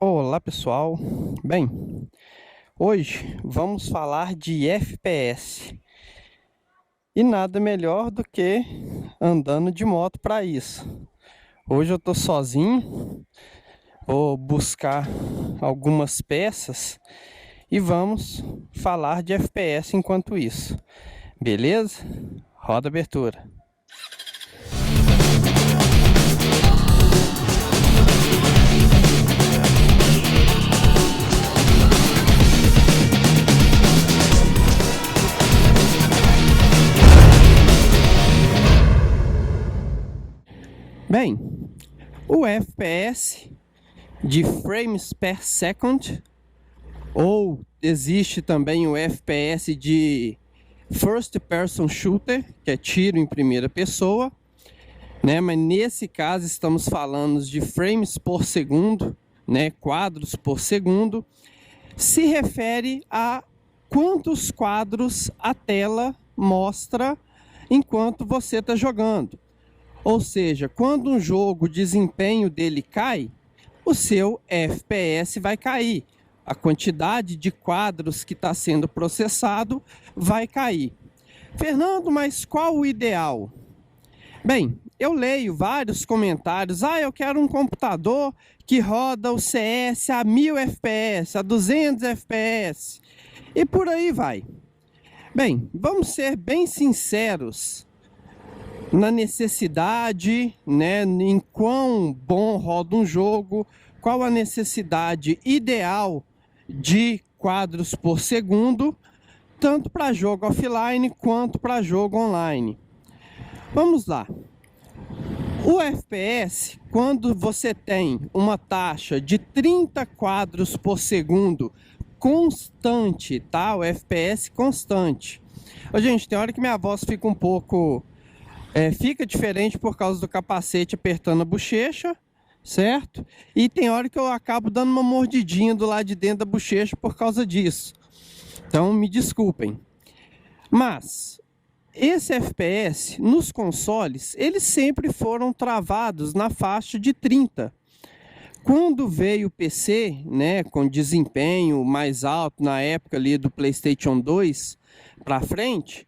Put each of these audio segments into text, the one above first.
Olá pessoal, bem, hoje vamos falar de FPS e nada melhor do que andando de moto para isso. Hoje eu estou sozinho, vou buscar algumas peças e vamos falar de FPS enquanto isso, beleza? Roda a abertura. Bem, o FPS de frames per second, ou existe também o FPS de first person shooter, que é tiro em primeira pessoa, né? Mas nesse caso estamos falando de frames por segundo, né? Quadros por segundo, se refere a quantos quadros a tela mostra enquanto você está jogando. Ou seja, quando um jogo, o desempenho dele cai, o seu FPS vai cair. A quantidade de quadros que está sendo processado vai cair. Fernando, mas qual o ideal? Bem, eu leio vários comentários. Eu quero um computador que roda o CS a 1000 FPS, a 200 FPS. E por aí vai. Bem, vamos ser bem sinceros na necessidade, né, em quão bom roda um jogo, qual a necessidade ideal de quadros por segundo, tanto para jogo offline quanto para jogo online. Vamos lá. O FPS, quando você tem uma taxa de 30 quadros por segundo constante, tá? O FPS constante. Gente, tem hora que minha voz fica um pouco... fica diferente por causa do capacete apertando a bochecha, certo? E tem hora que eu acabo dando uma mordidinha do lado de dentro da bochecha por causa disso. Então, me desculpem. Mas, esse FPS, nos consoles, eles sempre foram travados na faixa de 30. Quando veio o PC, né, com desempenho mais alto, na época ali do PlayStation 2 para frente...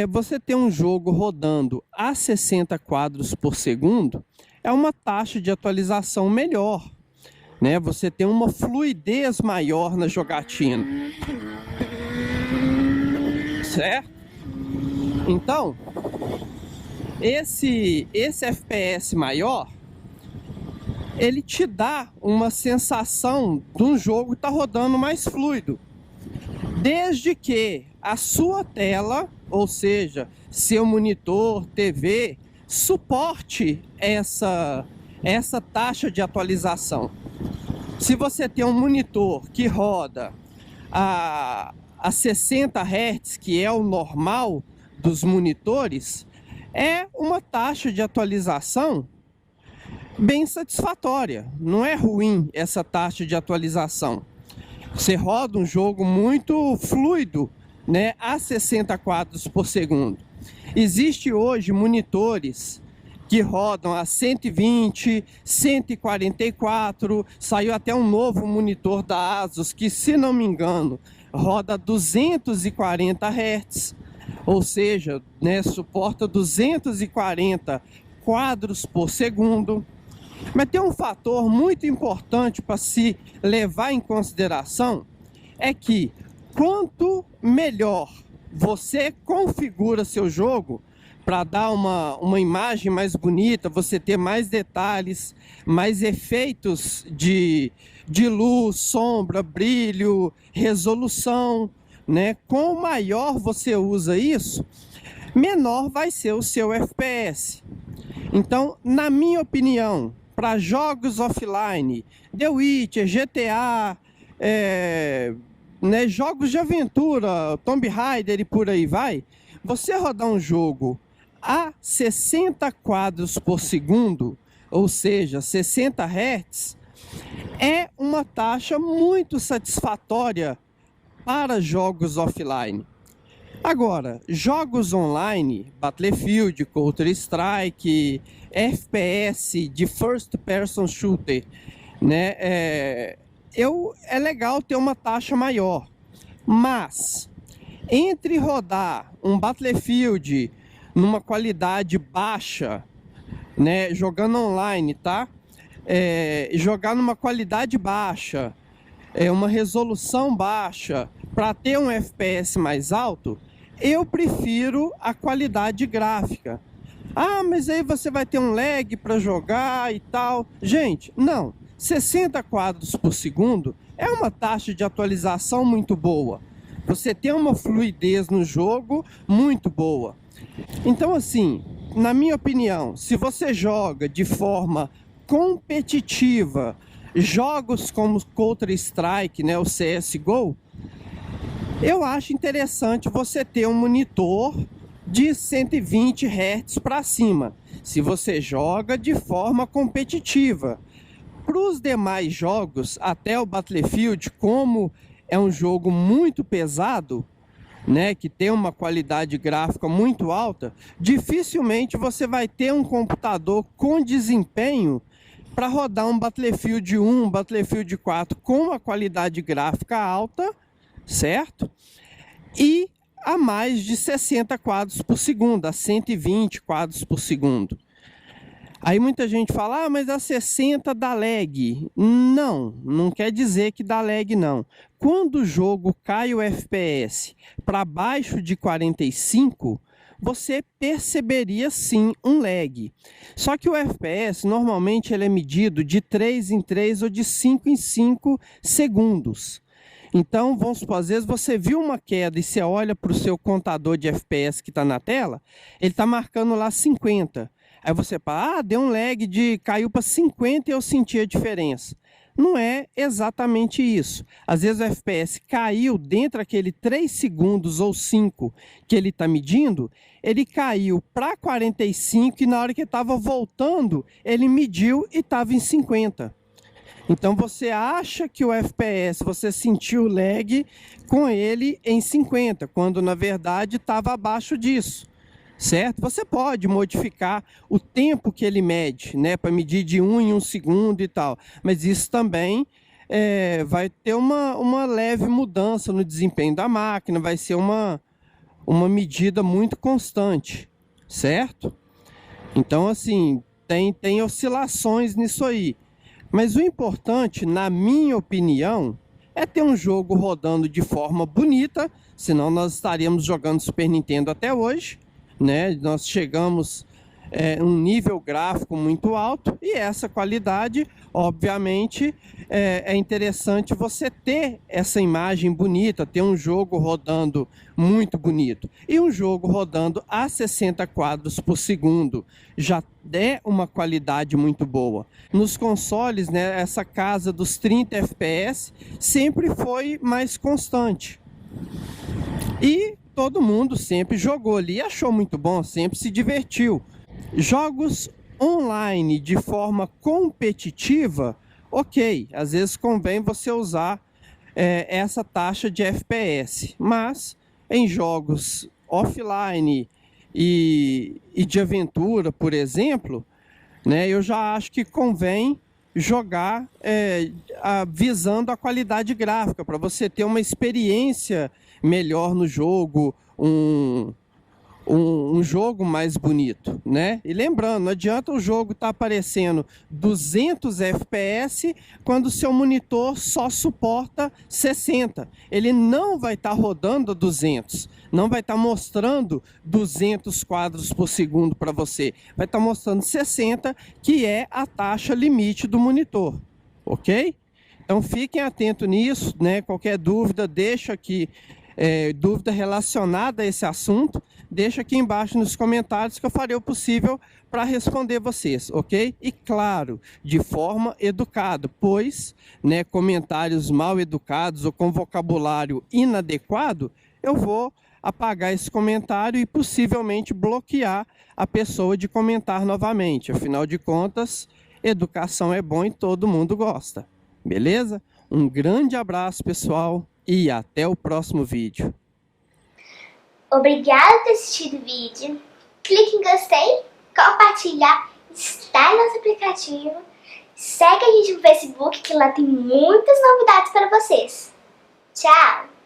você ter um jogo rodando a 60 quadros por segundo é uma taxa de atualização melhor, né? Você tem uma fluidez maior na jogatina, certo? Então, esse FPS maior, ele te dá uma sensação de um jogo que está rodando mais fluido, desde que a sua tela, ou seja, seu monitor, TV, suporte essa taxa de atualização. Se você tem um monitor que roda a 60 Hz, que é o normal dos monitores, é uma taxa de atualização bem satisfatória. Não é ruim essa taxa de atualização. Você roda um jogo muito fluido, né, a 60 quadros por segundo. Existe hoje monitores que rodam a 120, 144, saiu até um novo monitor da Asus que, se não me engano, roda a 240 Hz, ou seja, né, suporta 240 quadros por segundo. Mas tem um fator muito importante para se levar em consideração, é que quanto melhor você configura seu jogo para dar uma imagem mais bonita, você ter mais detalhes, mais efeitos de luz, sombra, brilho, resolução, né? Quanto maior você usa isso, menor vai ser o seu FPS. Então, na minha opinião, para jogos offline, The Witcher, GTA, né, jogos de aventura, Tomb Raider e por aí vai, você rodar um jogo a 60 quadros por segundo, ou seja, 60 Hz, é uma taxa muito satisfatória para jogos offline. Agora, jogos online, Battlefield, Counter-Strike, FPS de First Person Shooter, né? É legal ter uma taxa maior, mas entre rodar um Battlefield numa qualidade baixa, né, jogando online, tá? Jogar numa qualidade baixa, uma resolução baixa, para ter um FPS mais alto, eu prefiro a qualidade gráfica. Ah, mas aí você vai ter um lag para jogar e tal. Gente, não. 60 quadros por segundo é uma taxa de atualização muito boa. Você tem uma fluidez no jogo muito boa. Então, assim, na minha opinião, se você joga de forma competitiva jogos como Counter-Strike, né, o CSGO, eu acho interessante você ter um monitor de 120 Hz para cima, se você joga de forma competitiva. Para os demais jogos, até o Battlefield, como é um jogo muito pesado, né, que tem uma qualidade gráfica muito alta, dificilmente você vai ter um computador com desempenho para rodar um Battlefield 1, um Battlefield 4 com uma qualidade gráfica alta, certo? E a mais de 60 quadros por segundo, a 120 quadros por segundo. Aí muita gente fala, ah, mas a 60 dá lag. Não, não quer dizer que dá lag não. Quando o jogo cai o FPS para baixo de 45, você perceberia sim um lag. Só que o FPS normalmente ele é medido de 3 em 3 ou de 5 em 5 segundos. Então, vamos supor, às vezes você viu uma queda e você olha para o seu contador de FPS que está na tela, ele está marcando lá 50. Aí você fala, ah, deu um lag, caiu para 50 e eu senti a diferença. Não é exatamente isso. Às vezes o FPS caiu dentro daquele 3 segundos ou 5 que ele está medindo, ele caiu para 45 e na hora que estava voltando, ele mediu e estava em 50. Então você acha que o FPS, você sentiu o lag com ele em 50, quando na verdade estava abaixo disso, certo? Você pode modificar o tempo que ele mede, né, para medir de 1 em 1 segundo e tal, mas isso também vai ter uma leve mudança no desempenho da máquina, vai ser uma medida muito constante, certo? Então, assim, tem oscilações nisso aí. Mas o importante, na minha opinião, é ter um jogo rodando de forma bonita, senão nós estaríamos jogando Super Nintendo até hoje, né? Nós chegamos um nível gráfico muito alto e essa qualidade, obviamente, é interessante você ter essa imagem bonita, ter um jogo rodando muito bonito. E um jogo rodando a 60 quadros por segundo já é uma qualidade muito boa. Nos consoles, né, essa casa dos 30 FPS sempre foi mais constante. E todo mundo sempre jogou ali e achou muito bom, sempre se divertiu. Jogos online de forma competitiva, ok, às vezes convém você usar essa taxa de FPS, mas em jogos offline e de aventura, por exemplo, né, eu já acho que convém jogar visando a qualidade gráfica, para você ter uma experiência melhor no jogo, um jogo mais bonito, né? E lembrando, não adianta o jogo estar aparecendo 200 FPS quando o seu monitor só suporta 60. Ele não vai estar rodando a 200, não vai estar mostrando 200 quadros por segundo para você. Vai estar mostrando 60, que é a taxa limite do monitor, ok? Então fiquem atentos nisso, né? Qualquer dúvida, deixa aqui. Dúvida relacionada a esse assunto, deixa aqui embaixo nos comentários que eu farei o possível para responder vocês, ok? E claro, de forma educada, pois, né, comentários mal educados ou com vocabulário inadequado, eu vou apagar esse comentário e possivelmente bloquear a pessoa de comentar novamente. Afinal de contas, educação é bom e todo mundo gosta, beleza? Um grande abraço, pessoal. E até o próximo vídeo. Obrigada por ter assistido o vídeo. Clique em gostei, compartilhar, instale nosso aplicativo Segue a gente no Facebook que lá tem muitas novidades para vocês. Tchau!